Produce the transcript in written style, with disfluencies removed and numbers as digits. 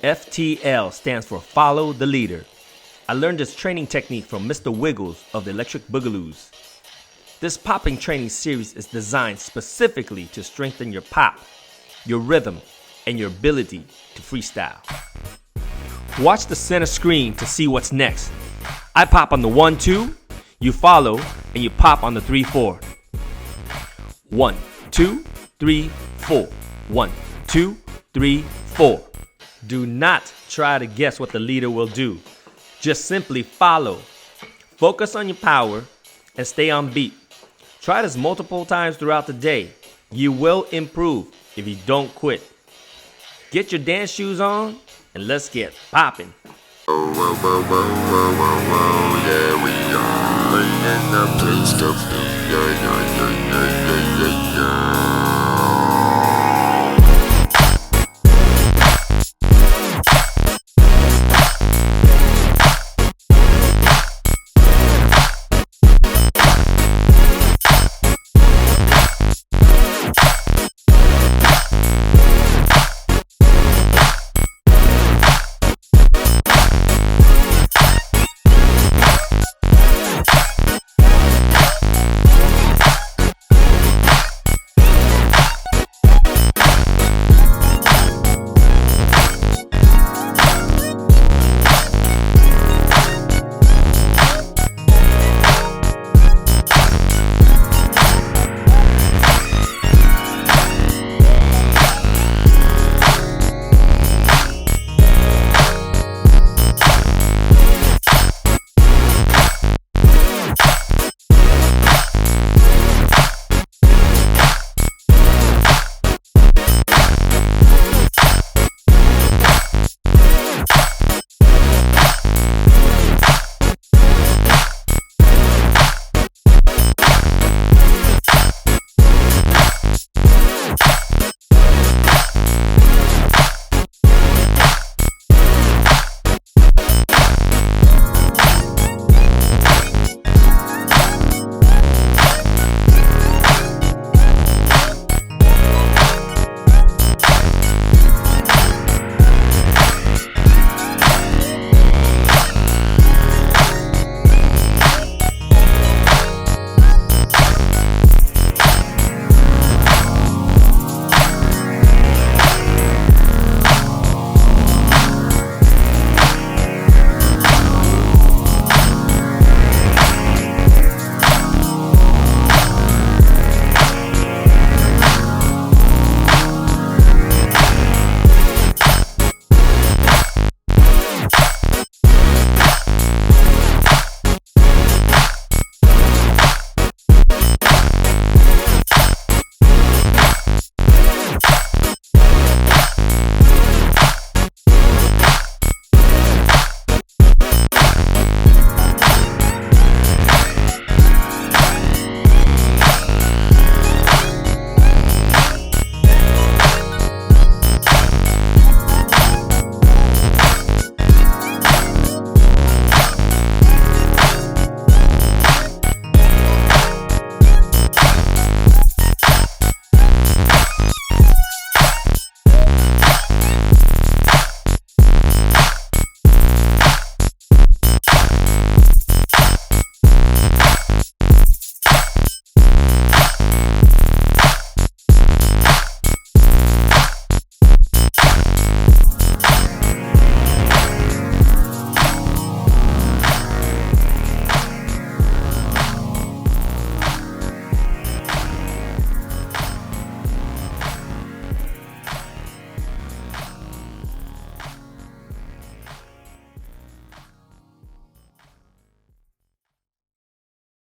FTL stands for Follow the Leader. I learned this training technique from Mr. Wiggles of the Electric Boogaloos. This popping training series is designed specifically to strengthen your pop, your rhythm, and your ability to freestyle. Watch the center screen to see what's next. I pop on the 1-2, you follow, and you pop on the 3-4. 1, 2, 3, 4. 1, 2, 3, 4. Do not try to guess what the leader will do. Just simply follow. Focus on your power and stay on beat. Try this multiple times throughout the day. You will improve if you don't quit. Get your dance shoes on and let's get popping. Yeah, we are in the place to be. Yeah.